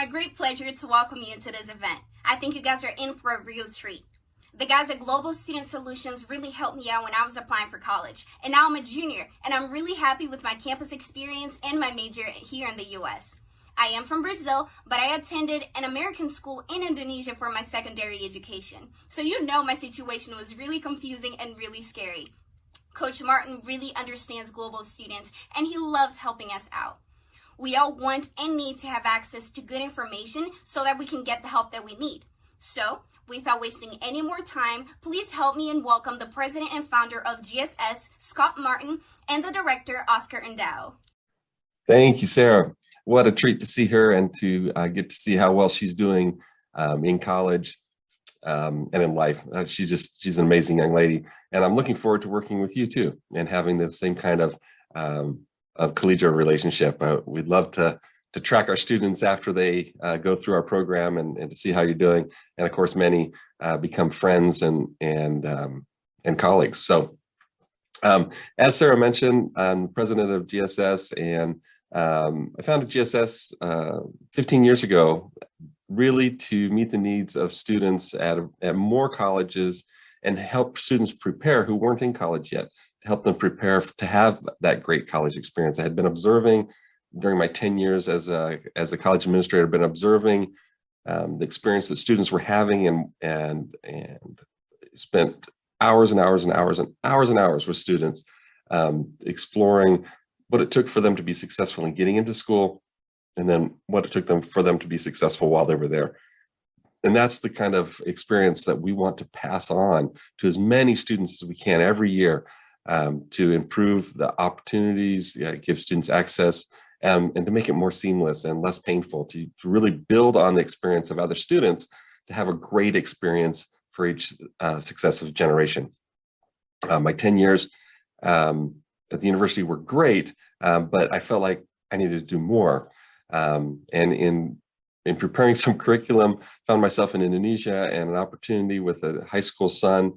my great pleasure to welcome you to this event. I think you guys are in for a real treat. The guys at Global Student Solutions really helped me out when I was applying for college, and now I'm a junior, and I'm really happy with my campus experience and my major here in the US. I am from Brazil, but I attended an American school in Indonesia for my secondary education. So you know my situation was really confusing and really scary. Coach Martin really understands global students, and he loves helping us out. We all want and need to have access to good information so that we can get the help that we need. So, without wasting any more time, please help me and welcome the president and founder of GSS, Scott Martin, and the director, Oscar Endao. Thank you, Sarah. What a treat to see her and to get to see how well she's doing in college and in life. She's an amazing young lady. And I'm looking forward to working with you too and having the same kind of collegial relationship. We'd love to track our students after they go through our program and to see how you're doing. And of course, many become friends and colleagues. So as Sarah mentioned, I'm the president of GSS, and I founded GSS 15 years ago, really to meet the needs of students at more colleges and help students prepare who weren't in college yet, to help them prepare to have that great college experience. I had been observing during my 10 years as a college administrator, been observing the experience that students were having and spent hours and hours and hours and hours and hours with students exploring what it took for them to be successful in getting into school, and then what it took for them to be successful while they were there. And that's the kind of experience that we want to pass on to as many students as we can every year to improve the opportunities, give students access, and to make it more seamless and less painful, to really build on the experience of other students, to have a great experience for each successive generation. My 10 years at the university were great, but I felt like I needed to do more. And in preparing some curriculum, found myself in Indonesia and an opportunity with a high school son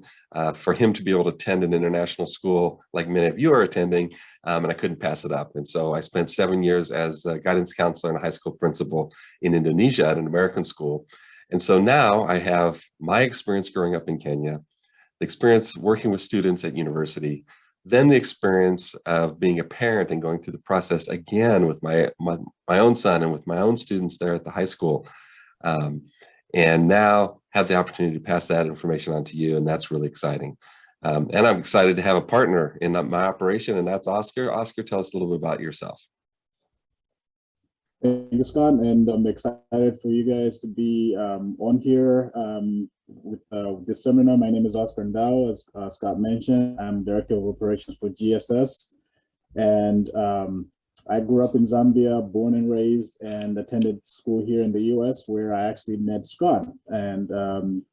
for him to be able to attend an international school like many of you are attending, and I couldn't pass it up. And so I spent 7 years as a guidance counselor and a high school principal in Indonesia at an American school. And so now I have my experience growing up in Kenya, the experience working with students at university, then the experience of being a parent and going through the process again with my own son and with my own students there at the high school. And now have the opportunity to pass that information on to you, and that's really exciting. And I'm excited to have a partner in my operation, and that's Oscar. Oscar, tell us a little bit about yourself. Thank you, Scott, and I'm excited for you guys to be on here with this seminar. My name is Oscar Endao, as Scott mentioned. I'm Director of Operations for GSS, and I grew up in Zambia, born and raised, and attended school here in the US, where I actually met Scott. And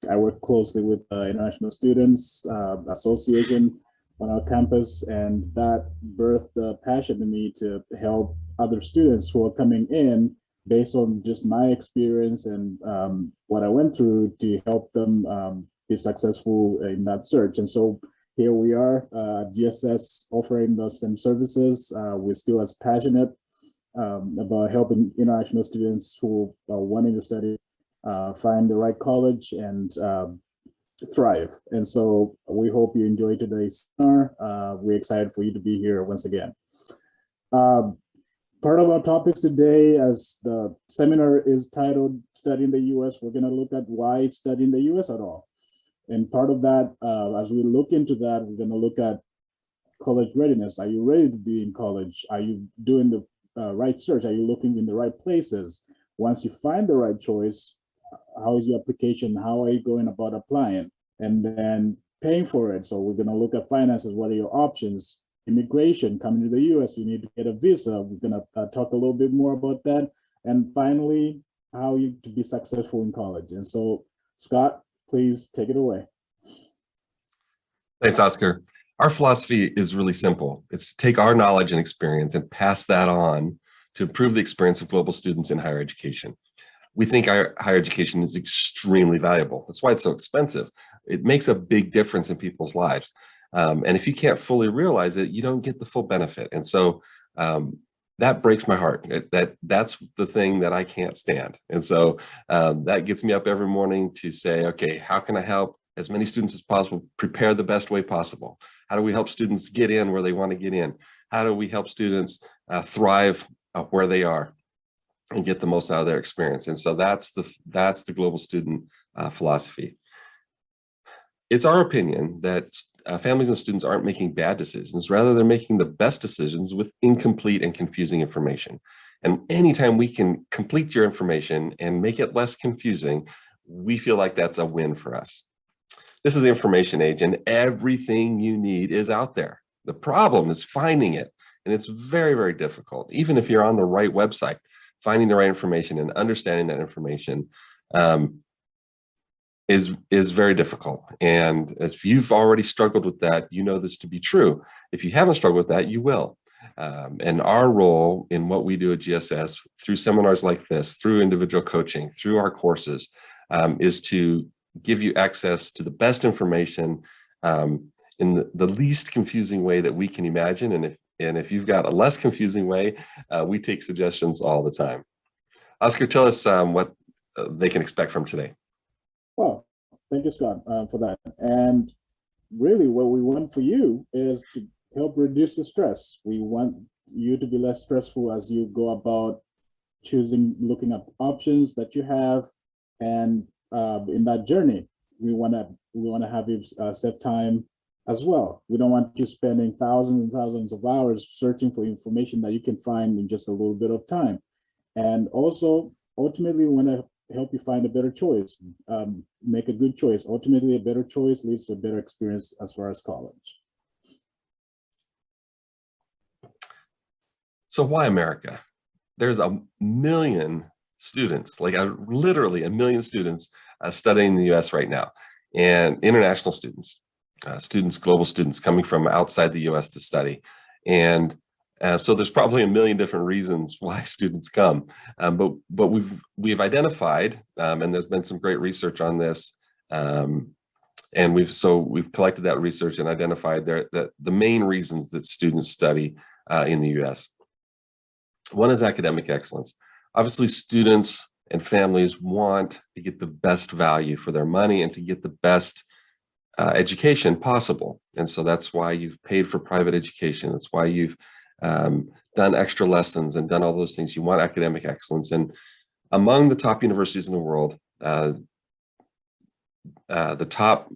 I work closely with the International Students Association on our campus, and that birthed a passion in me to help other students who are coming in based on just my experience and what I went through to help them be successful in that search. And so here we are, GSS, offering the same services. We're still as passionate about helping international students who are wanting to study find the right college and thrive. And so we hope you enjoy today's seminar. We're excited for you to be here once again. Part of our topics today, as the seminar is titled Studying the US, we're going to look at why studying the US at all. And part of that, as we look into that, we're going to look at college readiness. Are you ready to be in college? Are you doing the right search? Are you looking in the right places? Once you find the right choice, how is your application? How are you going about applying? And then paying for it. So we're going to look at finances. What are your options? Immigration, coming to the US, you need to get a visa. We're going to talk a little bit more about that. And finally, how you to be successful in college. And so, Scott, please take it away. Thanks, Oscar. Our philosophy is really simple. It's to take our knowledge and experience and pass that on to improve the experience of global students in higher education. We think our higher education is extremely valuable. That's why it's so expensive. It makes a big difference in people's lives. And if you can't fully realize it, you don't get the full benefit. And so that breaks my heart. That's the thing that I can't stand. And so that gets me up every morning to say, okay, how can I help as many students as possible prepare the best way possible? How do we help students get in where they want to get in? How do we help students thrive where they are and get the most out of their experience? And so that's the global student philosophy. It's our opinion that families and students aren't making bad decisions. Rather, they're making the best decisions with incomplete and confusing information. And anytime we can complete your information and make it less confusing, we feel like that's a win for us. This is the information age, and everything you need is out there. The problem is finding it, and it's very, very difficult. Even if you're on the right website, finding the right information and understanding that information is very difficult. And if you've already struggled with that, you know this to be true. If you haven't struggled with that, you will. And our role in what we do at GSS, through seminars like this, through individual coaching, through our courses, is to give you access to the best information in the least confusing way that we can imagine. And if you've got a less confusing way, we take suggestions all the time. Oscar, tell us what they can expect from today. Well, thank you, Scott, for that. And really what we want for you is to help reduce the stress. We want you to be less stressful as you go about looking up options that you have. And in that journey, we want to have you save time as well. We don't want you spending thousands and thousands of hours searching for information that you can find in just a little bit of time. And also, ultimately, we want to help you find a better choice, make a good choice. Ultimately, a better choice leads to a better experience as far as college. So why America? There's a million students, literally a million students studying in the US right now, and international students, global students coming from outside the US to study. And so there's probably a million different reasons why students come, but we've identified, and there's been some great research on this, and we've collected that research and identified that the main reasons that students study in the U.S. One is academic excellence. Obviously, students and families want to get the best value for their money and to get the best education possible, and so that's why you've paid for private education. That's why you've done extra lessons and done all those things. You want academic excellence. And among the top universities in the world, the top,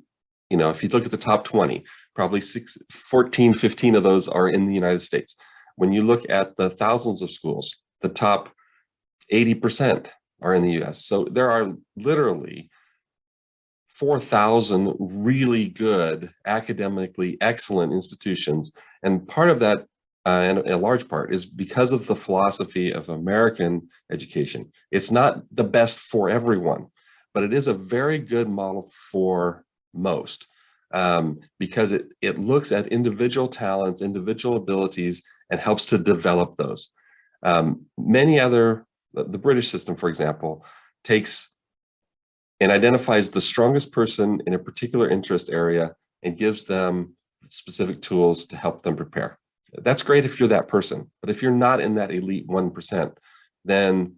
if you look at the top 20, probably 14, 15 of those are in the United States. When you look at the thousands of schools, the top 80% are in the US. So there are literally 4,000 really good, academically excellent institutions. And part of that, and a large part, is because of the philosophy of American education. It's not the best for everyone, but it is a very good model for most, because it looks at individual talents, individual abilities, and helps to develop those. The British system, for example, takes and identifies the strongest person in a particular interest area and gives them specific tools to help them prepare. That's great if you're that person, but if you're not in that elite 1%, then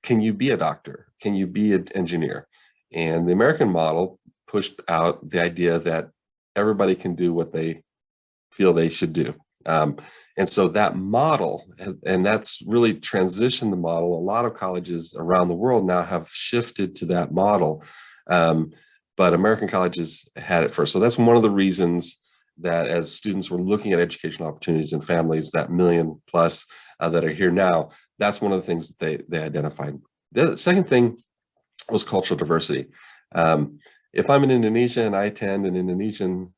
can you be a doctor? Can you be an engineer? And the American model pushed out the idea that everybody can do what they feel they should do. And so that model, and that's really transitioned the model. A lot of colleges around the world now have shifted to that model, but American colleges had it first. So that's one of the reasons that as students were looking at educational opportunities in families, that million plus that are here now, that's one of the things that they identified. The second thing was cultural diversity. If I'm in Indonesia and I attend an Indonesian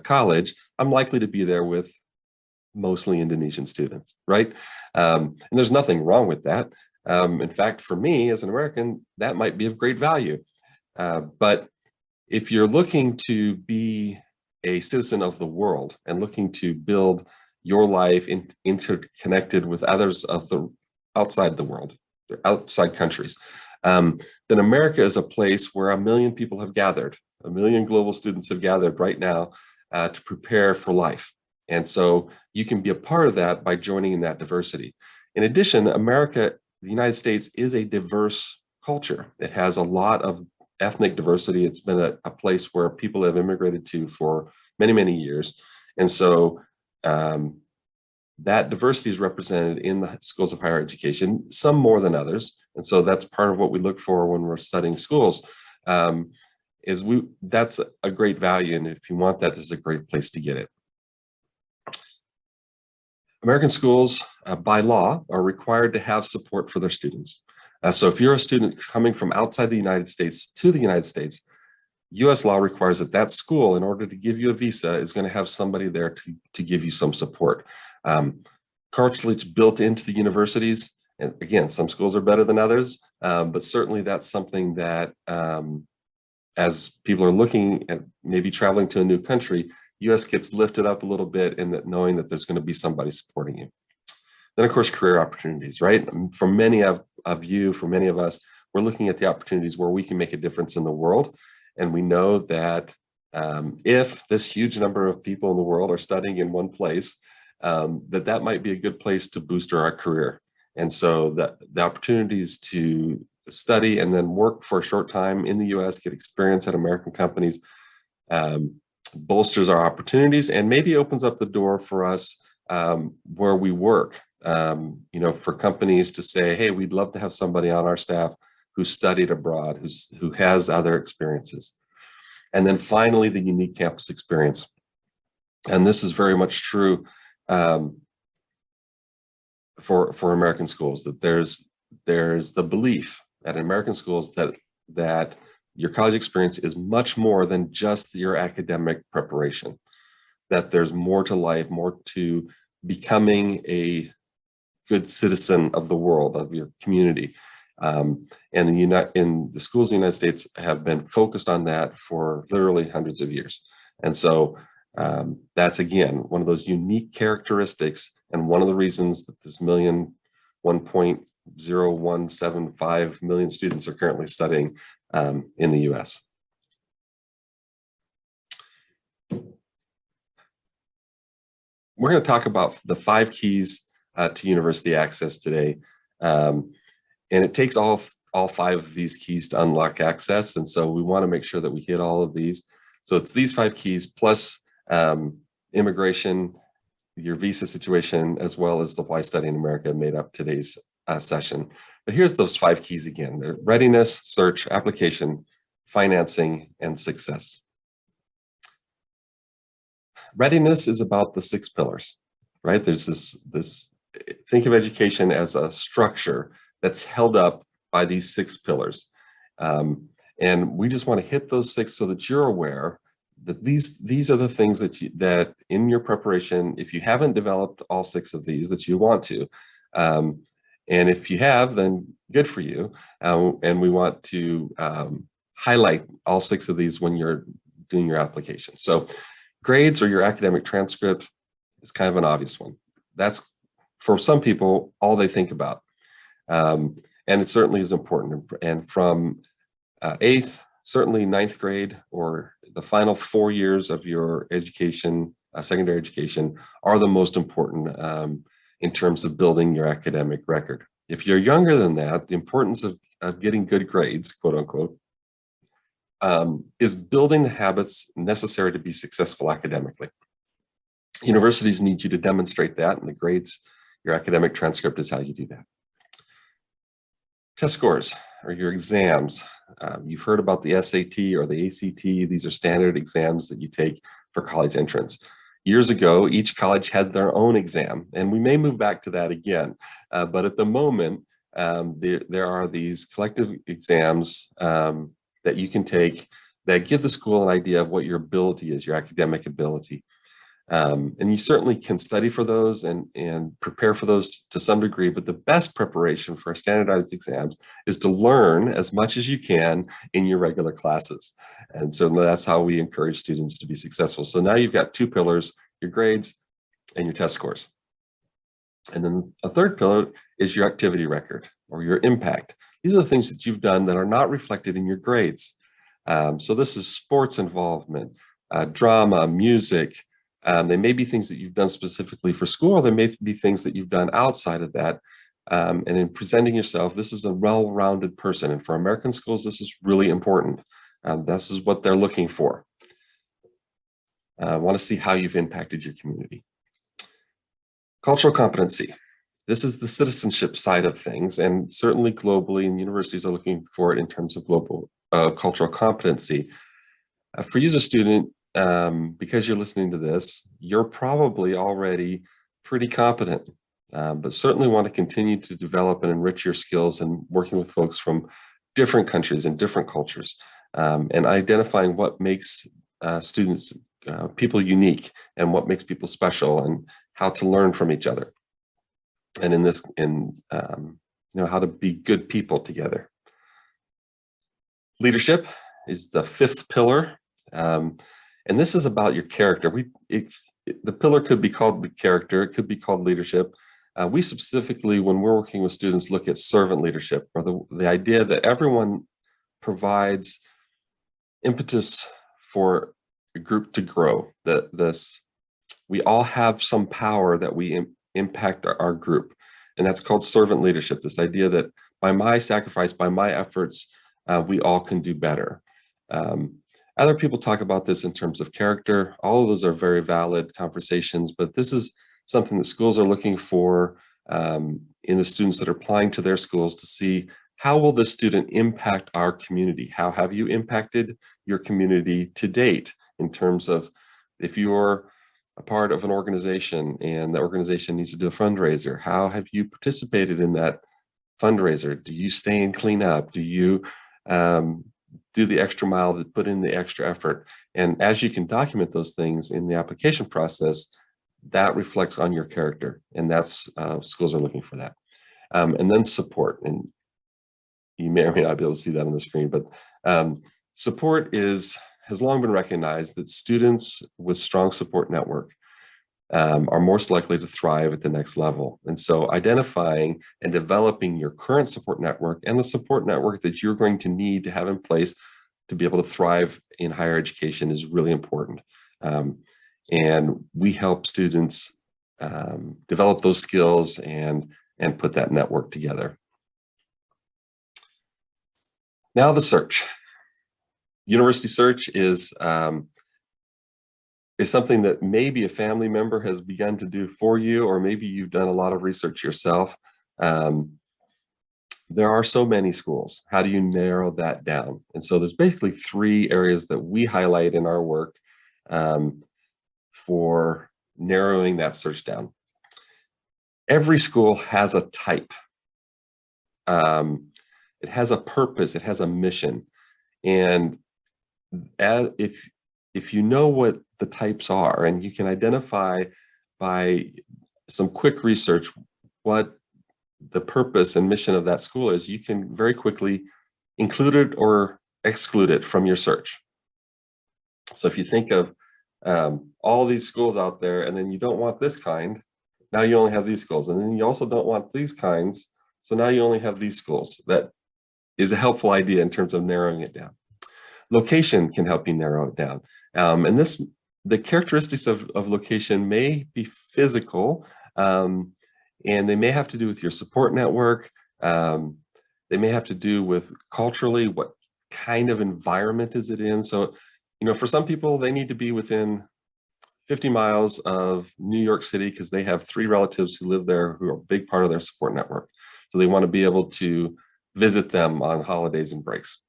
college, I'm likely to be there with mostly Indonesian students, right? And there's nothing wrong with that. In fact, for me as an American, that might be of great value. But if you're looking to be a citizen of the world and looking to build your life interconnected with others of the outside the world, outside countries, then America is a place where 1 million people have gathered. 1 million global students have gathered right now to prepare for life. And so you can be a part of that by joining in that diversity. In addition, the United States is a diverse culture. It has a lot of ethnic diversity. It's been a place where people have immigrated to for many, many years. And so that diversity is represented in the schools of higher education, some more than others. And so that's part of what we look for when we're studying schools. That's a great value. And if you want that, this is a great place to get it. American schools, by law, are required to have support for their students. So if you're a student coming from outside the United States to the United States, US law requires that that school, in order to give you a visa, is going to have somebody there to give you some support. Culturally, it's built into the universities. And again, some schools are better than others, but certainly that's something that as people are looking at maybe traveling to a new country, US gets lifted up a little bit in that, knowing that there's going to be somebody supporting you. Then, of course, career opportunities, right? For many of you, for many of us, we're looking at the opportunities where we can make a difference in the world. And we know that if this huge number of people in the world are studying in one place, that might be a good place to boost our career. And so the opportunities to study and then work for a short time in the US, get experience at American companies, bolsters our opportunities and maybe opens up the door for us where we work, for companies to say, hey, we'd love to have somebody on our staff who studied abroad, who has other experiences. And then finally, the unique campus experience. And this is very much true for American schools, that there's the belief that in American schools that your college experience is much more than just your academic preparation, that there's more to life, more to becoming a good citizen of the world, of your community. And in the schools in the United States have been focused on that for literally hundreds of years. And so that's, again, one of those unique characteristics, and one of the reasons that this 1.0175 million students are currently studying in the US. We're going to talk about the 5 keys to university access today. And it takes all 5 of these keys to unlock access. And so we want to make sure that we hit all of these. So it's these 5 keys plus immigration, your visa situation, as well as the why study in America made up today's session. But here's those 5 keys again: they're readiness, search, application, financing, and success. Readiness is about the 6 pillars, right? There's this think of education as a structure that's held up by these 6 pillars. And we just want to hit those 6 so that you're aware that these are the things that in your preparation, if you haven't developed all 6 of these, that you want to. And if you have, then good for you. And we want to highlight all 6 of these when you're doing your application. So grades or your academic transcript is kind of an obvious one. That's, for some people, all they think about. And it certainly is important. And from 8th, certainly 9th grade, or the final 4 years of your education, secondary education, are the most important in terms of building your academic record. If you're younger than that, the importance of getting good grades, quote unquote, is building the habits necessary to be successful academically. Universities need you to demonstrate that, and the grades, your academic transcript, is how you do that. Test scores or your exams. You've heard about the SAT or the ACT. These are standard exams that you take for college entrance. Years ago, each college had their own exam, and we may move back to that again. But at the moment, there are these collective exams that you can take that give the school an idea of what your ability is, your academic ability. And you certainly can study for those and prepare for those to some degree, but the best preparation for standardized exams is to learn as much as you can in your regular classes. And so that's how we encourage students to be successful. So now you've got 2 pillars: your grades and your test scores. And then a 3rd pillar is your activity record or your impact. These are the things that you've done that are not reflected in your grades. So this is sports involvement, drama, music. They may be things that you've done specifically for school, or they may be things that you've done outside of that And in presenting yourself, this is a well-rounded person. And for American schools, this is really important. This is what they're looking for. I want to see how you've impacted your community. Cultural competency. This is the citizenship side of things, and certainly globally, and universities are looking for it in terms of global cultural competency. For you as a student, because you're listening to this, you're probably already pretty competent, but certainly want to continue to develop and enrich your skills and working with folks from different countries and different cultures, and identifying what makes students, people unique, and what makes people special, and how to learn from each other. And how to be good people together. Leadership is the fifth pillar. And this is about your character. The pillar could be called the character, it could be called leadership. We specifically, when we're working with students, look at servant leadership, or the idea that everyone provides impetus for a group to grow. We all have some power that we impact our group. And that's called servant leadership, this idea that by my sacrifice, by my efforts, we all can do better. Other people talk about this in terms of character. All of those are very valid conversations, but this is something that schools are looking for in the students that are applying to their schools to see, how will this student impact our community? How have you impacted your community to date in terms of, if you're a part of an organization and the organization needs to do a fundraiser, how have you participated in that fundraiser? Do you stay and clean up? Do you do the extra mile, that put in the extra effort? And as you can document those things in the application process, that reflects on your character, and that's schools are looking for that. And then support, and you may or may not be able to see that on the screen, but support has long been recognized that students with strong support network are most likely to thrive at the next level. And so identifying and developing your current support network and the support network that you're going to need to have in place to be able to thrive in higher education is really important. And we help students develop those skills and put that network together. Now the search. University search is something that maybe a family member has begun to do for you, or maybe you've done a lot of research yourself. There are so many schools. How do you narrow that down? And so there's basically three areas that we highlight in our work for narrowing that search down. Every school has a type. It has a purpose, it has a mission. And if you know what the types are, and you can identify by some quick research what the purpose and mission of that school is, you can very quickly include it or exclude it from your search. So if you think of all these schools out there, and then you don't want this kind, now you only have these schools. And then you also don't want these kinds, so now you only have these schools. That is a helpful idea in terms of narrowing it down. Location can help you narrow it down. And the characteristics of location may be physical, and they may have to do with your support network. They may have to do with culturally, what kind of environment is it in? So, for some people, they need to be within 50 miles of New York City because they have 3 relatives who live there who are a big part of their support network. So they want to be able to visit them on holidays and breaks.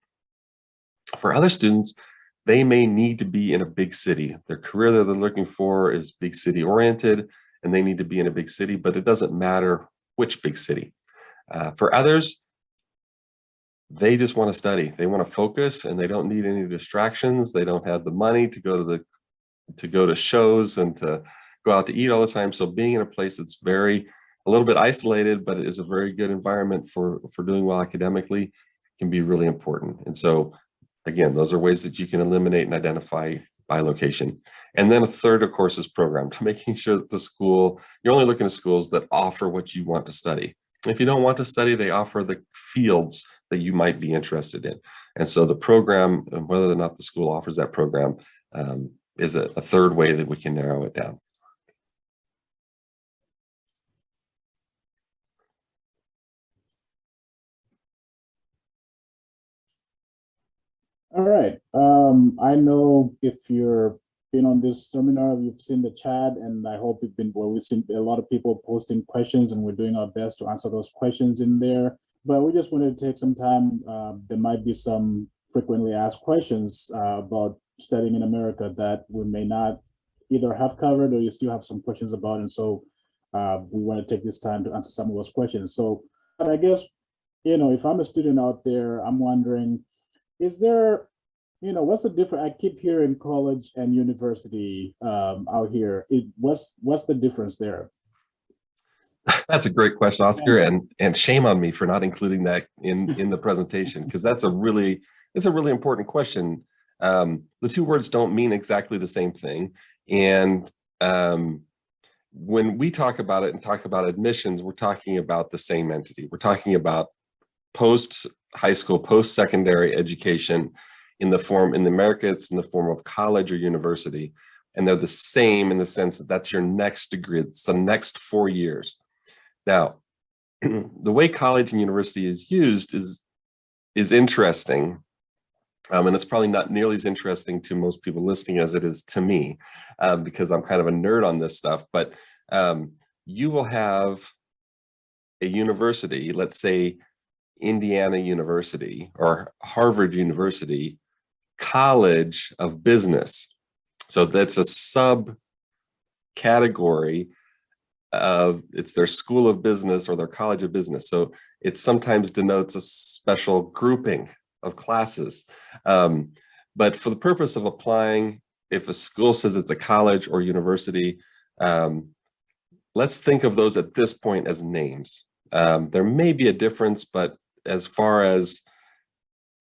For other students, they may need to be in a big city. Their career that they're looking for is big city oriented, and they need to be in a big city, but it doesn't matter which big city. For others, they just want to study. They want to focus, and they don't need any distractions. They don't have the money to go to shows and to go out to eat all the time. So being in a place that's a little bit isolated, but it is a very good environment for doing well academically can be really important. And so again, those are ways that you can eliminate and identify by location. And then a third, of course, is program, to making sure that you're only looking at schools that offer what you want to study. If you don't want to study, they offer the fields that you might be interested in. And so the program, and whether or not the school offers that program, is a third way that we can narrow it down. All right. I know if you're been on this seminar, you've seen the chat, and I hope you've been, well, we've seen a lot of people posting questions, and we're doing our best to answer those questions in there. But we just wanted to take some time. There might be some frequently asked questions about studying in America that we may not either have covered or you still have some questions about. And so we want to take this time to answer some of those questions. So, but I guess, if I'm a student out there, I'm wondering, is there, what's the difference? I keep hearing college and university out here. What's the difference there? That's a great question, Oscar, and shame on me for not including that in the presentation, because it's a really important question. The two words don't mean exactly the same thing, and when we talk about it and talk about admissions, we're talking about the same entity. We're talking about post high school, post secondary education in America, it's in the form of college or university, and they're the same in the sense that that's your next degree. It's the next 4 years. Now, the way college and university is used is interesting, and it's probably not nearly as interesting to most people listening as it is to me, because I'm kind of a nerd on this stuff. But you will have a university, let's say Indiana University or Harvard University, College of Business. So that's a subcategory of, it's their school of business or their college of business. So it sometimes denotes a special grouping of classes. But for the purpose of applying, if a school says it's a college or university, let's think of those at this point as names. There may be a difference, but as far as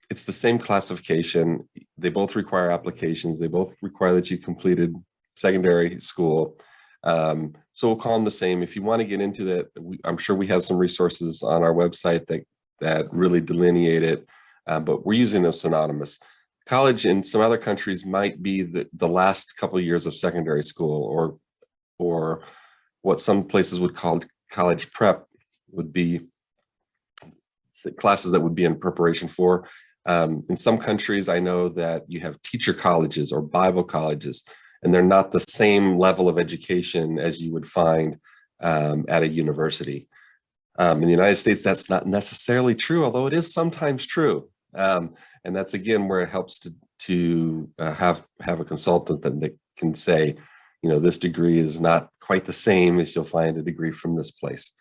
it's the same classification, they both require applications. They both require that you completed secondary school. So we'll call them the same. If you want to get into that, I'm sure we have some resources on our website that really delineate it, but we're using them synonymous. College in some other countries might be the last couple of years of secondary school, or what some places would call college prep would be the classes that would be in preparation for. In some countries, I know that you have teacher colleges or Bible colleges, and they're not the same level of education as you would find at a university. In the United States, that's not necessarily true, although it is sometimes true. And that's, again, where it helps to have a consultant that can say, this degree is not quite the same as you'll find a degree from this place.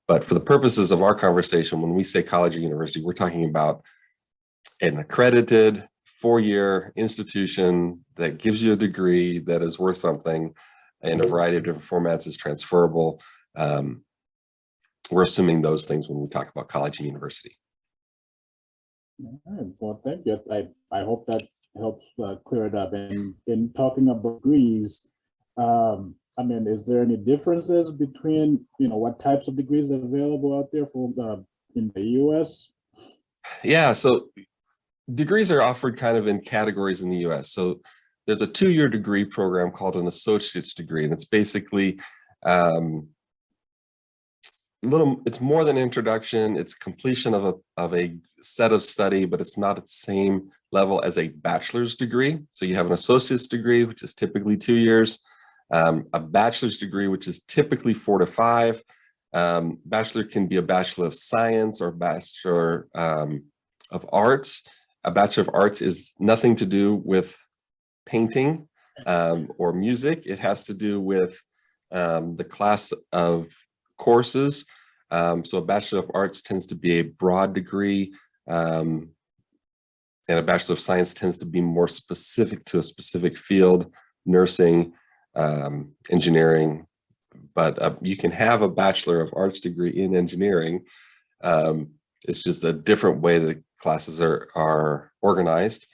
But for the purposes of our conversation, when we say college or university, we're talking about an accredited 4-year institution that gives you a degree that is worth something in a variety of different formats, is transferable. We're assuming those things when we talk about college and university. All right. Well, thank you. I hope that helps clear it up. And in talking about degrees, is there any differences between, what types of degrees are available out there for in the U.S.? Yeah, so degrees are offered kind of in categories in the U.S. So there's a 2-year degree program called an associate's degree, and it's basically it's more than introduction. It's completion of a set of study, but it's not at the same level as a bachelor's degree. So you have an associate's degree, which is typically 2 years, a bachelor's degree, which is typically 4 to 5. Bachelor can be a Bachelor of Science or Bachelor of Arts. A Bachelor of Arts is nothing to do with painting or music. It has to do with the class of courses. So a Bachelor of Arts tends to be a broad degree, and a Bachelor of Science tends to be more specific to a specific field, nursing, engineering. But you can have a Bachelor of Arts degree in engineering. It's just a different way that classes are organized.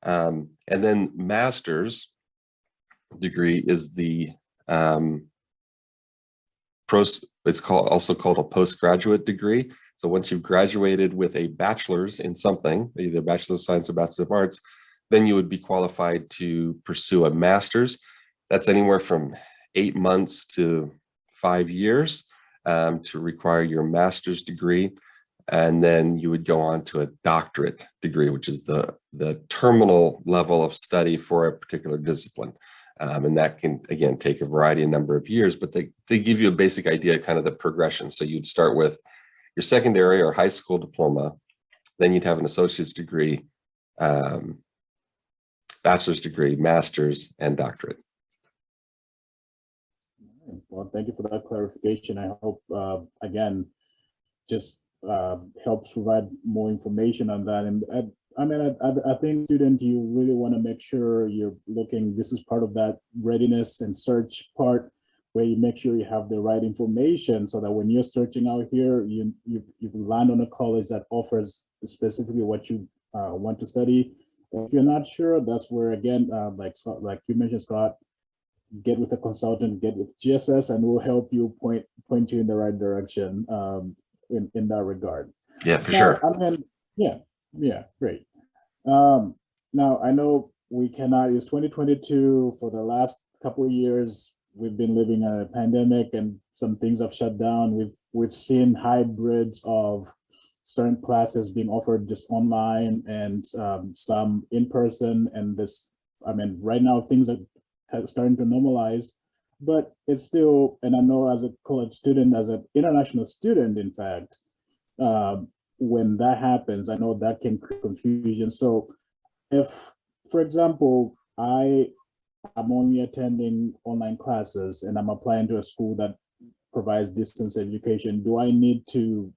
And then master's degree is the it's also called a postgraduate degree. So once you've graduated with a bachelor's in something, either Bachelor of Science or Bachelor of Arts, then you would be qualified to pursue a master's. That's anywhere from 8 months to 5 years to require your master's degree. And then you would go on to a doctorate degree, which is the terminal level of study for a particular discipline. And that can, again, take a variety of number of years, but they give you a basic idea, kind of the progression. So you'd start with your secondary or high school diploma, then you'd have an associate's degree, bachelor's degree, master's, and doctorate. Well, thank you for that clarification. I hope, again, just helps provide more information on that. And I mean, I think, student, you really want to make sure you're looking, this is part of that readiness and search part, where you make sure you have the right information so that when you're searching out here, you land on a college that offers specifically what you want to study. If you're not sure, that's where, again, like you mentioned, Scott, get with a consultant, get with GSS, and we'll help you point you in the right direction in that regard. Yeah, for sure. I mean, yeah, great. Now I know we cannot use 2022. For the last couple of years, we've been living in a pandemic, and some things have shut down. We've seen hybrids of certain classes being offered just online and some in person. And this, I mean, right now things are starting to normalize, but it's still, and I know as a college student, as an international student, in fact, when that happens, I know that can create confusion. So if, for example, I'm only attending online classes and I'm applying to a school that provides distance education, do I need to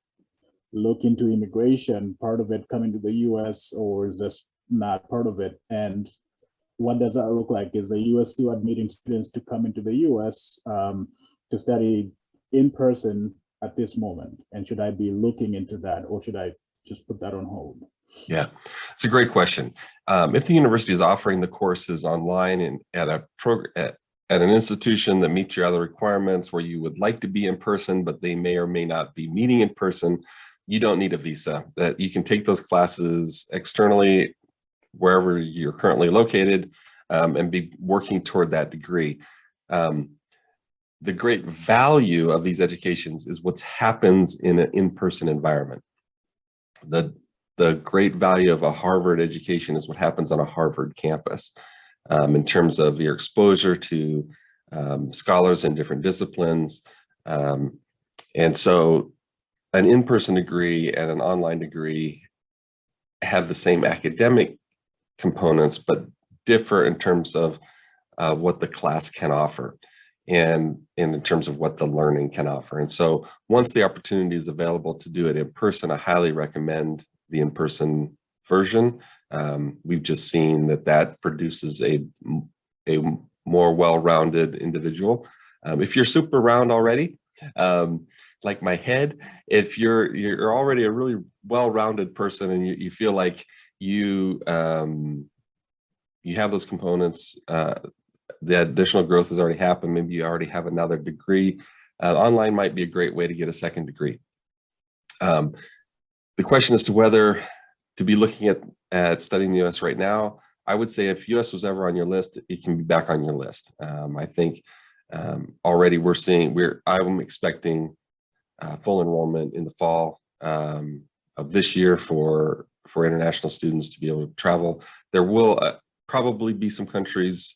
look into immigration, part of it coming to the US, or is this not part of it? And what does that look like? Is the US still admitting students to come into the US to study in person at this moment? And should I be looking into that, or should I just put that on hold? Yeah, it's a great question. If the university is offering the courses online and at an institution that meets your other requirements, where you would like to be in person, but they may or may not be meeting in person, you don't need a visa. That you can take those classes externally, wherever you're currently located, and be working toward that degree. The great value of these educations is what happens in an in-person environment. The great value of a Harvard education is what happens on a Harvard campus, in terms of your exposure to scholars in different disciplines. And so an in-person degree and an online degree have the same academic components, but differ in terms of what the class can offer, and in terms of what the learning can offer. And so once the opportunity is available to do it in person, I highly recommend the in-person version. We've just seen that produces a more well-rounded individual. If you're super round already, like my head, if you're already a really well-rounded person and you feel like you have those components, the additional growth has already happened, maybe you already have another degree, online might be a great way to get a second degree. The question as to whether to be looking at studying the US right now, I would say if US was ever on your list, it can be back on your list. I think already I'm expecting full enrollment in the fall of this year for international students to be able to travel. There will probably be some countries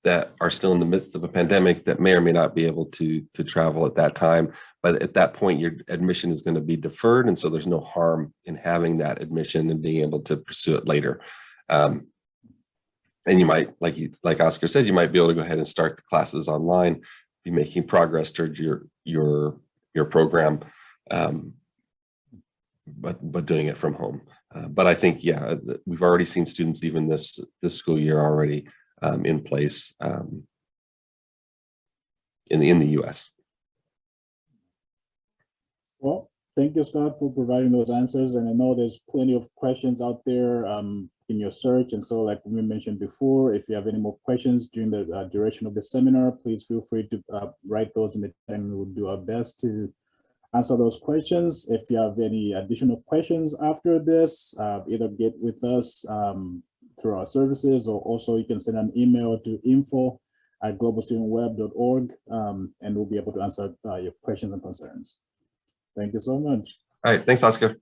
that are still in the midst of a pandemic that may or may not be able to travel at that time. But at that point, your admission is going to be deferred. And so there's no harm in having that admission and being able to pursue it later. And you might, like Oscar said, you might be able to go ahead and start the classes online, be making progress towards your program, but doing it from home. But I think, yeah, we've already seen students even this school year already in place in the US. Well, thank you, Scott, for providing those answers. And I know there's plenty of questions out there in your search. And so, like we mentioned before, if you have any more questions during the duration of the seminar, please feel free to write those in the chat, and we will do our best to answer those questions. If you have any additional questions after this, either get with us through our services, or also you can send an email to info@globalstudentweb.org, and we'll be able to answer your questions and concerns. Thank you so much. All right. Thanks, Oscar.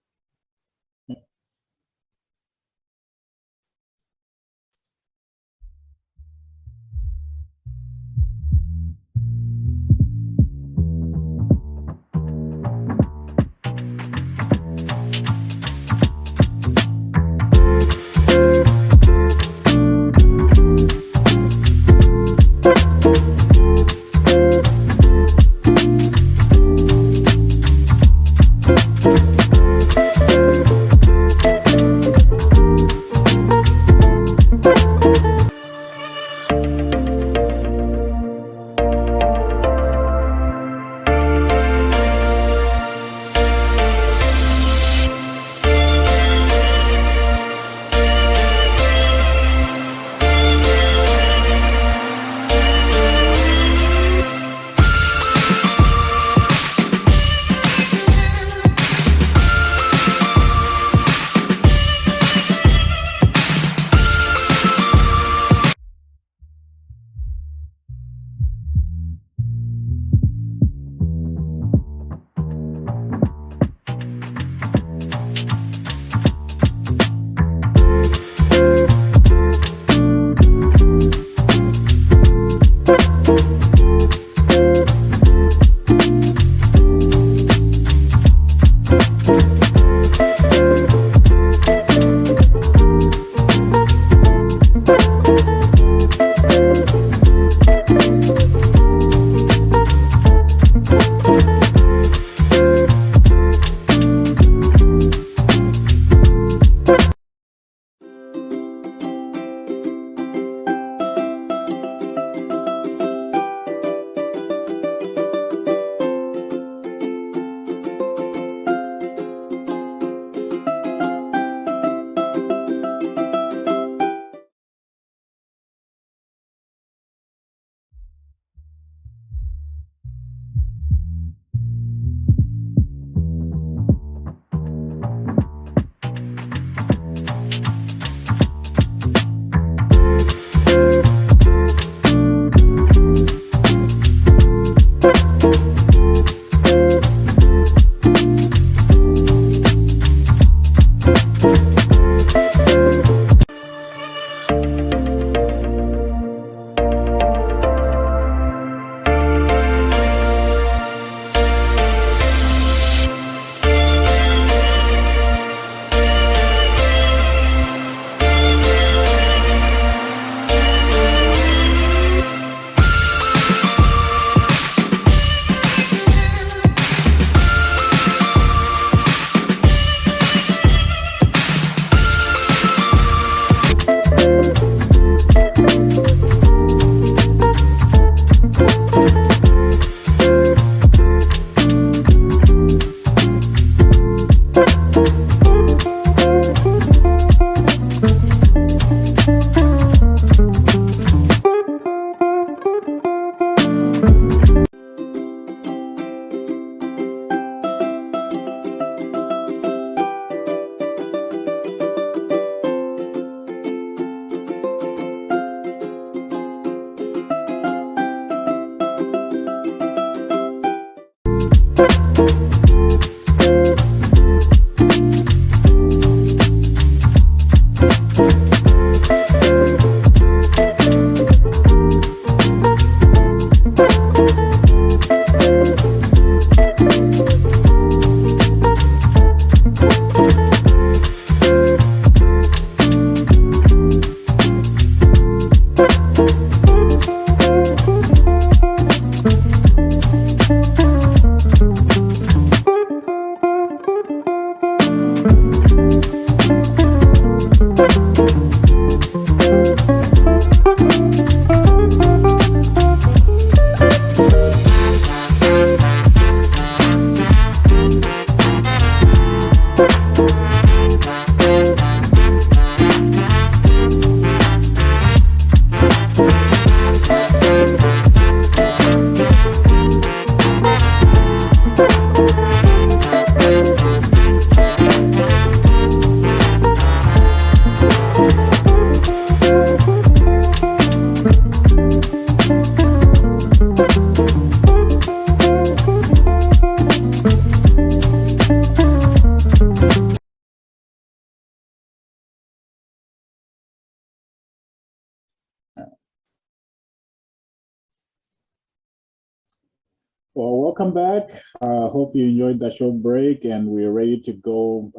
Well, welcome back. Hope you enjoyed that short break, and we're ready to go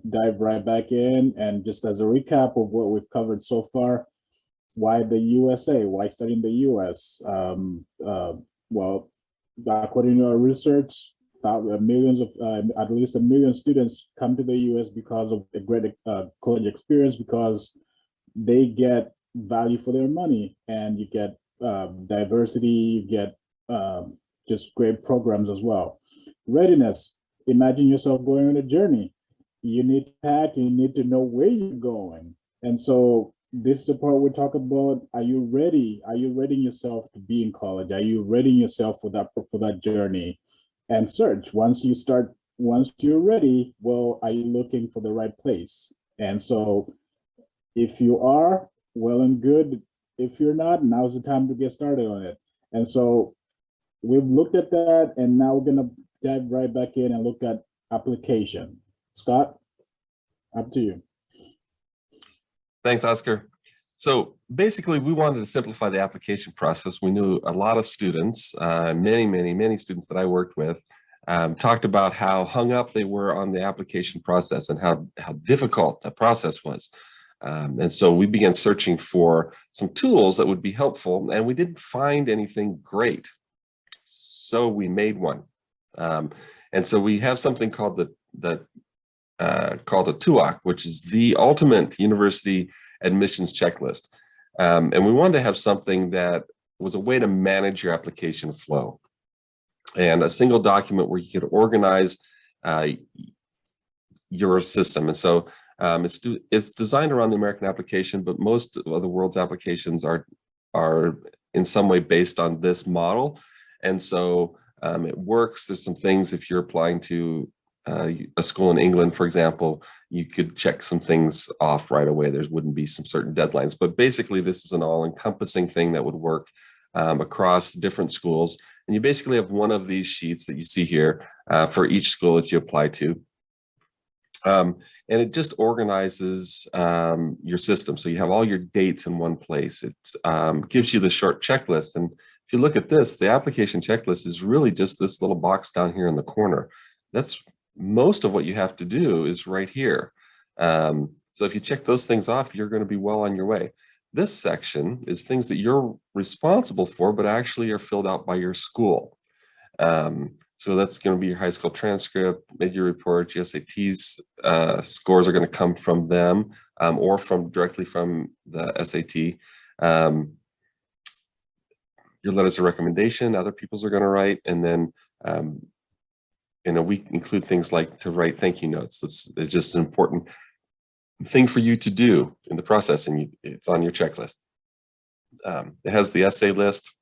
dive right back in. And just as a recap of what we've covered so far, why the USA? Why studying the US? Well, according to our research, millions of at least 1 million students come to the US because of a great college experience, because they get value for their money, and you get diversity, you get just great programs as well. Readiness. Imagine yourself going on a journey. You need to pack, you need to know where you're going. And so this is the part we talk about. Are you ready? Are you readying yourself to be in college? Are you readying yourself for that journey? And search. Once you're ready, well, are you looking for the right place? And so if you are, well and good. If you're not, now's the time to get started on it. And so we've looked at that, and now we're going to dive right back in and look at application. Scott, up to you. Thanks, Oscar. So basically, we wanted to simplify the application process. We knew a lot of students, many students that I worked with, talked about how hung up they were on the application process and how difficult the process was. And so we began searching for some tools that would be helpful, and we didn't find anything great. So we made one. And so we have something called called a TUAC, which is the ultimate university admissions checklist. And we wanted to have something that was a way to manage your application flow, and a single document where you could organize your system. And so it's designed around the American application, but most of the world's applications are in some way based on this model. And so it works. There's some things, if you're applying to a school in England, for example, you could check some things off right away. There wouldn't be some certain deadlines, but basically this is an all-encompassing thing that would work across different schools. And you basically have one of these sheets that you see here for each school that you apply to. And it just organizes your system. So you have all your dates in one place. It gives you the short checklist. And if you look at this, the application checklist is really just this little box down here in the corner. That's most of what you have to do is right here. So if you check those things off, you're going to be well on your way. This section is things that you're responsible for, but actually are filled out by your school. So that's going to be your high school transcript, mid-year report, your SATs scores are going to come from them or directly from the SAT. Your letters of recommendation, other people's are going to write, and then we include things like to write thank you notes. It's just an important thing for you to do in the process, and it's on your checklist. It has the essay list.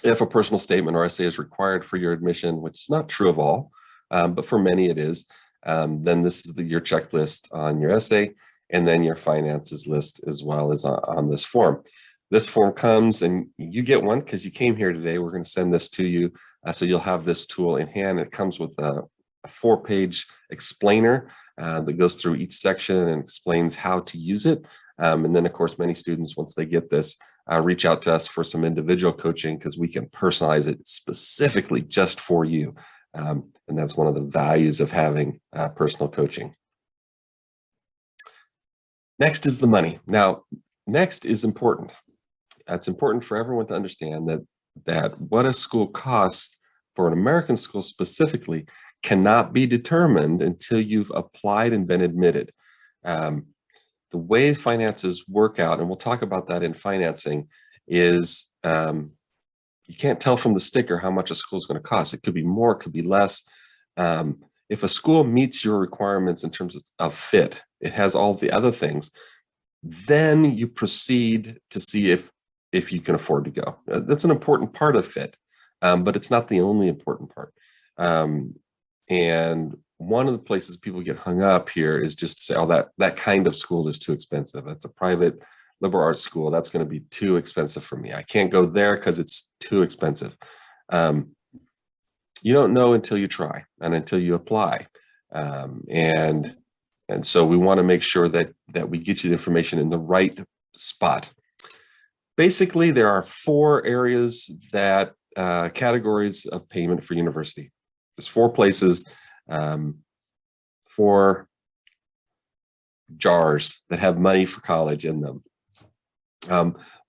If a personal statement or essay is required for your admission, which is not true of all, but for many it is, then this is your checklist on your essay, and then your finances list as well as on this form. This form comes, and you get one because you came here today. We're going to send this to you, so you'll have this tool in hand. It comes with a 4-page explainer that goes through each section and explains how to use it. And then, of course, many students, once they get this, reach out to us for some individual coaching because we can personalize it specifically just for you. And that's one of the values of having personal coaching. Next is the money. Now, next is important. It's important for everyone to understand that what a school costs for an American school specifically cannot be determined until you've applied and been admitted. The way finances work out, and we'll talk about that in financing, is you can't tell from the sticker how much a school is going to cost. It could be more, it could be less. If a school meets your requirements in terms of fit, it has all the other things, then you proceed to see if you can afford to go. That's an important part of fit, but it's not the only important part. And one of the places people get hung up here is just to say, oh, that kind of school is too expensive. That's a private liberal arts school. That's going to be too expensive for me. I can't go there because it's too expensive. You don't know until you try and until you apply. And so we want to make sure that we get you the information in the right spot. Basically, there are 4 areas that categories of payment for university. There's 4 places, 4 jars that have money for college in them.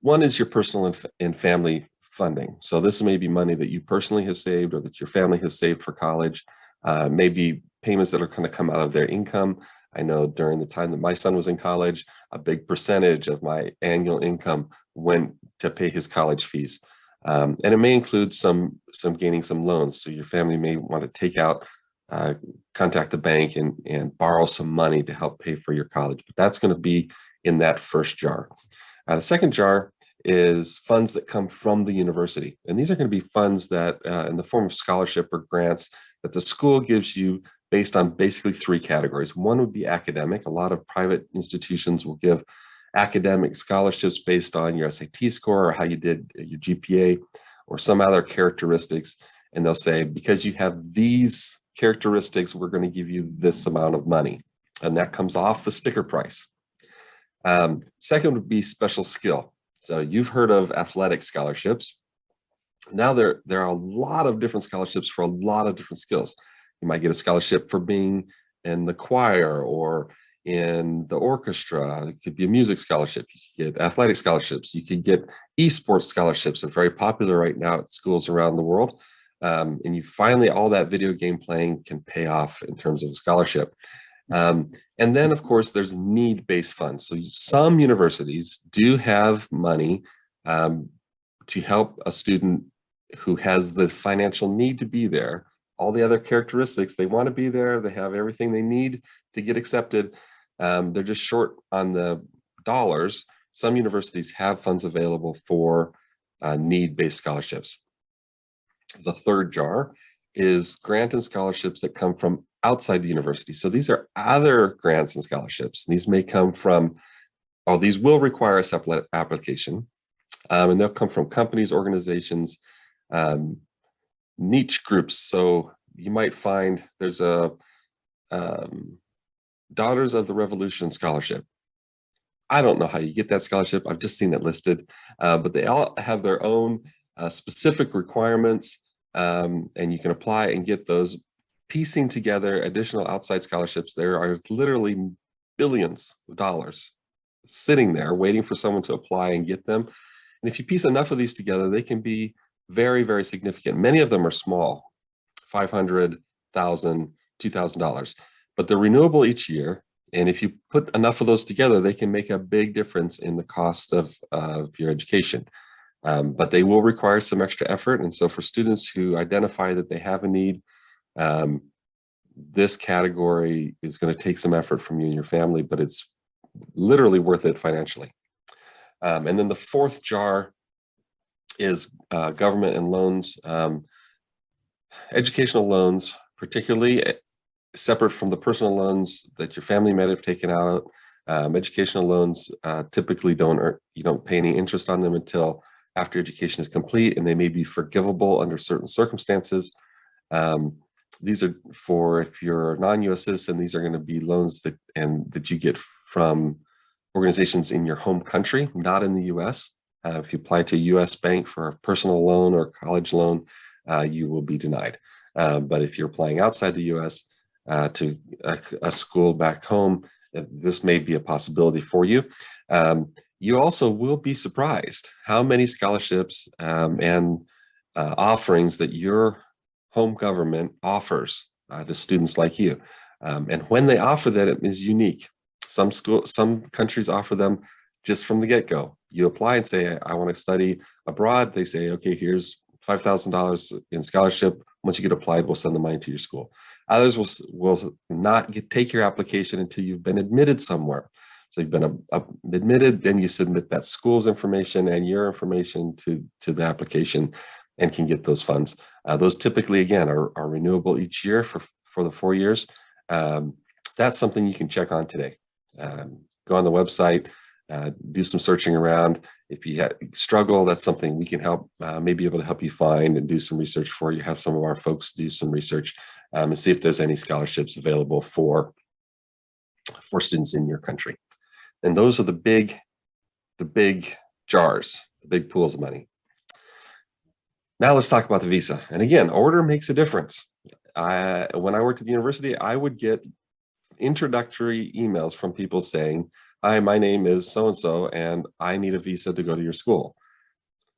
One is your personal and family funding. So this may be money that you personally have saved or that your family has saved for college. Maybe payments that are going to come out of their income. I know during the time that my son was in college, a big percentage of my annual income went to pay his college fees. And it may include some gaining some loans. So your family may want to take out, contact the bank and borrow some money to help pay for your college. But that's going to be in that first jar. The second jar is funds that come from the university. And these are going to be funds that in the form of scholarship or grants that the school gives you based on basically 3 categories. One would be academic. A lot of private institutions will give academic scholarships based on your SAT score or how you did your GPA or some other characteristics. And they'll say, because you have these characteristics, we're going to give you this amount of money. And that comes off the sticker price. Second would be special skill. So you've heard of athletic scholarships. Now there are a lot of different scholarships for a lot of different skills. You might get a scholarship for being in the choir or in the orchestra. It could be a music scholarship. You could get athletic scholarships. You could get esports scholarships. They're very popular right now at schools around the world. And you finally, all that video game playing can pay off in terms of a scholarship. And then, of course, there's need-based funds. So some universities do have money to help a student who has the financial need to be there. All the other characteristics, they want to be there. They have everything they need to get accepted. They're just short on the dollars. Some universities have funds available for need-based scholarships. The third jar is grant and scholarships that come from outside the university. So these are other grants and scholarships. These may come from, these will require a separate application, and they'll come from companies, organizations, niche groups. So you might find there's a Daughters of the Revolution scholarship. I don't know how you get that scholarship. I've just seen it listed, but they all have their own specific requirements, and you can apply and get those. Piecing together additional outside scholarships, there are literally billions of dollars sitting there waiting for someone to apply and get them. And if you piece enough of these together, they can be very, very significant. Many of them are small, $500, $1,000, $2,000, but they're renewable each year. And if you put enough of those together, they can make a big difference in the cost of your education. But they will require some extra effort. And so for students who identify that they have a need, this category is going to take some effort from you and your family, but it's literally worth it financially. And then the fourth jar is government and loans. Educational loans, particularly separate from the personal loans that your family might have taken out. Educational loans typically you don't pay any interest on them until after education is complete, and they may be forgivable under certain circumstances. These are for, if you're a non-US citizen, these are going to be loans that you get from organizations in your home country, not in the US. If you apply to a US bank for a personal loan or college loan, you will be denied. But if you're applying outside the US to a school back home, this may be a possibility for you. You also will be surprised how many scholarships and offerings that your home government offers to students like you. And when they offer that, it is unique. Some countries offer them just from the get-go. You apply and say, I want to study abroad. They say, okay, here's $5,000 in scholarship. Once you get applied, we'll send the money to your school. Others will not take your application until you've been admitted somewhere. So you've been admitted, then you submit that school's information and your information to the application and can get those funds. Those typically, again, are renewable each year for the 4 years. That's something you can check on today. Go on the website, do some searching around. If you struggle, that's something we can help, may be able to help you find and do some research for you. Have some of our folks do some research and see if there's any scholarships available for students in your country. And those are the big jars, the big pools of money. Now let's talk about the visa. And again, order makes a difference. When I worked at the university, I would get introductory emails from people saying, "Hi, my name is so-and-so, and I need a visa to go to your school."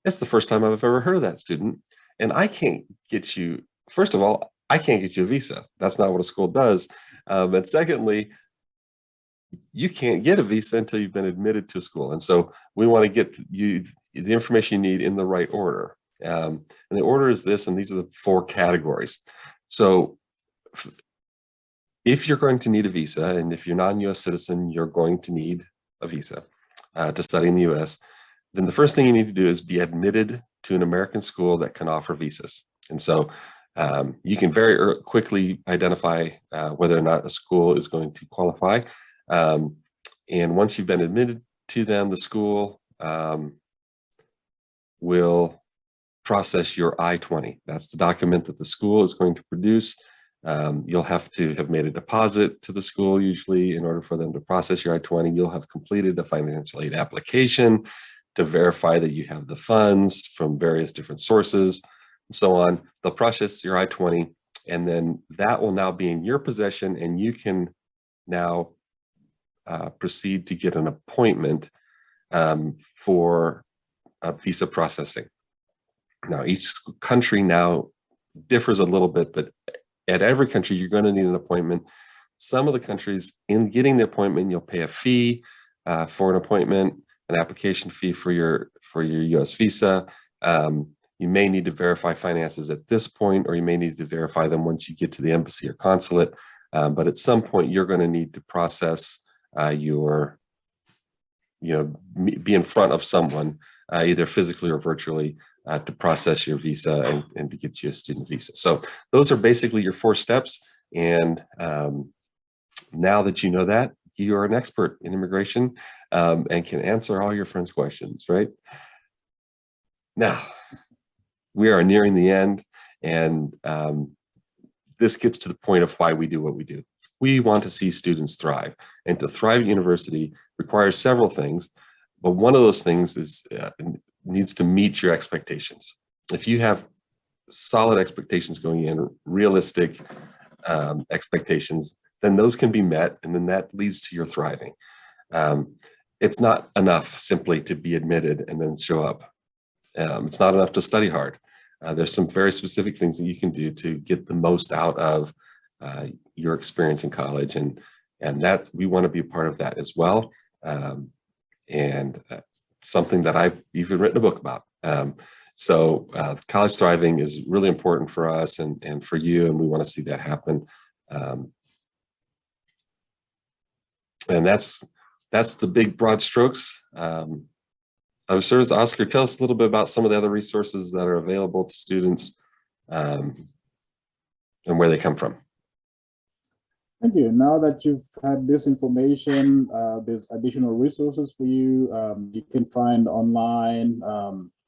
It's the first time I've ever heard of that student. And I can't get you, first of all, I can't get you a visa. That's not what a school does. And secondly, you can't get a visa until you've been admitted to school. And so we want to get you the information you need in the right order. And the order is this, and these are the 4 categories. So if you're going to need a visa, and if you're not a US citizen, you're going to need a visa to study in the US, then the first thing you need to do is be admitted to an American school that can offer visas. And so you can very quickly identify whether or not a school is going to qualify. And once you've been admitted to them, the school will process your I-20. That's the document that the school is going to produce. You'll have to have made a deposit to the school usually in order for them to process your I-20. You'll have completed a financial aid application to verify that you have the funds from various different sources and so on. They'll process your I-20, and then that will now be in your possession, and you can now proceed to get an appointment for visa processing. Now, each country now differs a little bit, but at every country, you're going to need an appointment. Some of the countries, in getting the appointment, you'll pay a fee for an appointment, an application fee for your US visa. You may need to verify finances at this point, or you may need to verify them once you get to the embassy or consulate. But at some point, you're going to need to process be in front of someone, either physically or virtually, to process your visa and to get you a student visa. So those are basically your 4 steps. And now that you know that, you are an expert in immigration and can answer all your friends' questions, right? Now, we are nearing the end, and this gets to the point of why we do what we do. We want to see students thrive, and to thrive at university requires several things, but one of those things is needs to meet your expectations. If you have solid expectations going in, realistic expectations, then those can be met, and then that leads to your thriving. It's not enough simply to be admitted and then show up. It's not enough to study hard. There's some very specific things that you can do to get the most out of your experience in college, and that we want to be a part of that as well. And something that I've even written a book about. So college thriving is really important for us and for you, and we want to see that happen. And that's the big broad strokes. Oscar, tell us a little bit about some of the other resources that are available to students and where they come from. Thank you. Now that you've had this information, there's additional resources for you. You can find online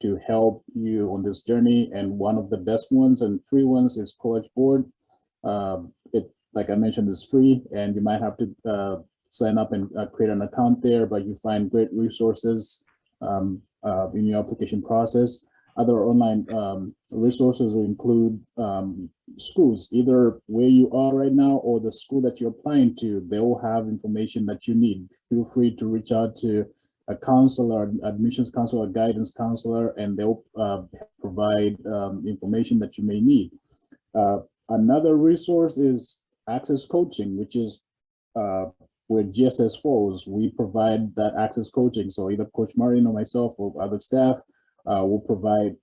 to help you on this journey. And one of the best ones and free ones is College Board. It, like I mentioned, is free, and you might have to sign up and create an account there, but you find great resources in your application process. Other online resources will include schools, either where you are right now or the school that you're applying to. They will have information that you need. Feel free to reach out to a counselor, admissions counselor, guidance counselor, and they'll provide information that you may need. Another resource is Access Coaching, which is where GSS falls. We provide that access coaching. So either Coach Martin or myself or other staff will provide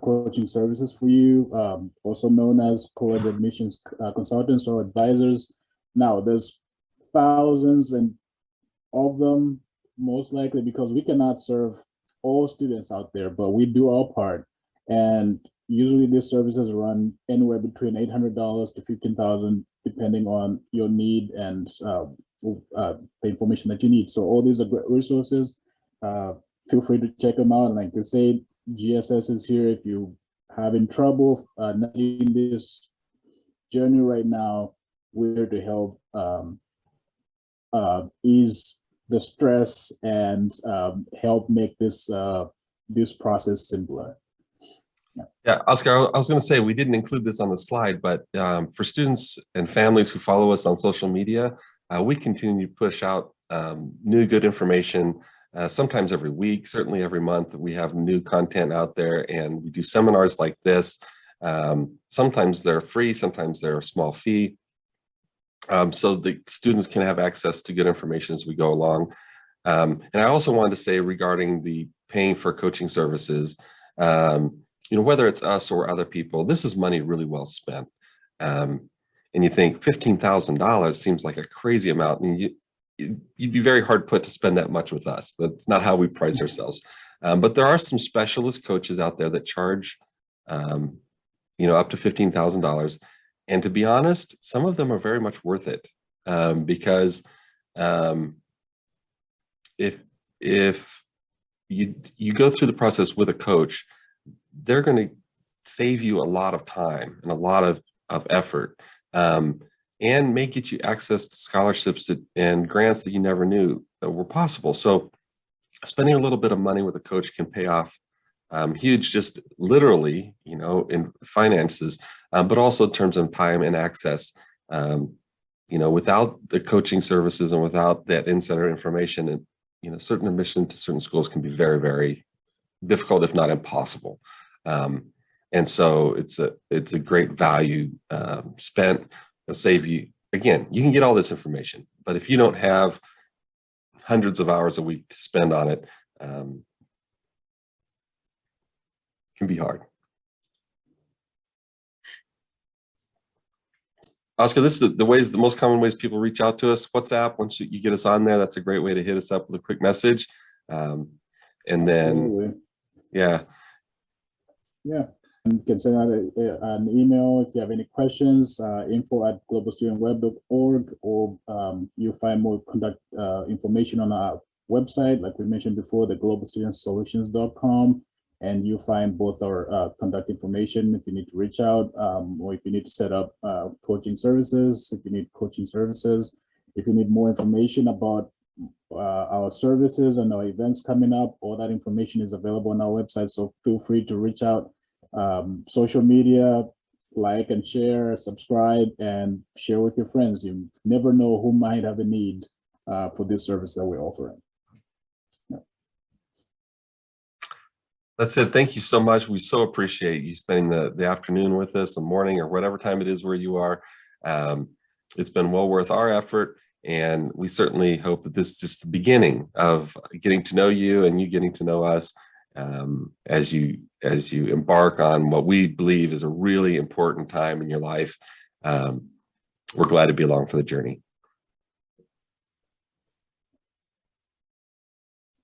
coaching services for you, also known as college admissions consultants or advisors. Now, there's thousands of them, most likely, because we cannot serve all students out there, but we do our part. And usually these services run anywhere between $800 to $15,000, depending on your need and the information that you need. So all these are great resources. Feel free to check them out. And like I say, GSS is here if you having trouble navigating this journey right now. We're here to help ease the stress and help make this this process simpler. Yeah, Oscar, I was going to say we didn't include this on the slide, but for students and families who follow us on social media, we continue to push out new good information, sometimes every week, certainly every month. We have new content out there, and we do seminars like this. Sometimes they're free, sometimes they're a small fee. So the students can have access to good information as we go along. And I also wanted to say regarding the paying for coaching services, whether it's us or other people, this is money really well spent. And you think $15,000 seems like a crazy amount, and you'd be very hard put to spend that much with us. That's not how we price ourselves. But there are some specialist coaches out there that charge, up to $15,000. And to be honest, some of them are very much worth it, because if you go through the process with a coach, they're going to save you a lot of time and a lot of effort, and may get you access to scholarships and grants that you never knew that were possible. So spending a little bit of money with a coach can pay off huge, just literally, in finances, but also in terms of time and access. Without the coaching services and without that insider information, and certain admission to certain schools can be very, very difficult, if not impossible. And so it's a great value spent. It'll save you. Again, you can get all this information, but if you don't have hundreds of hours a week to spend on it, it can be hard. Oscar, this is the most common ways people reach out to us. WhatsApp, once you get us on there, that's a great way to hit us up with a quick message. And then, Absolutely. Yeah. And you can send out an email if you have any questions, info@globalstudentweb.org, or you'll find more contact information on our website, like we mentioned before, the globalstudentsolutions.com. And you'll find both our contact information if you need to reach out, or if you need to set up coaching services, if you need coaching services, if you need more information about our services and our events coming up, all that information is available on our website. So feel free to reach out. Social media, like and share, subscribe, and share with your friends. You never know who might have a need for this service that we're offering. That's it. Thank you so much. We so appreciate you spending the afternoon with us, the morning, or whatever time it is where you are. It's been well worth our effort, and we certainly hope that this is just the beginning of getting to know you and you getting to know us as you embark on what we believe is a really important time in your life. We're glad to be along for the journey.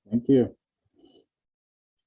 Thank you.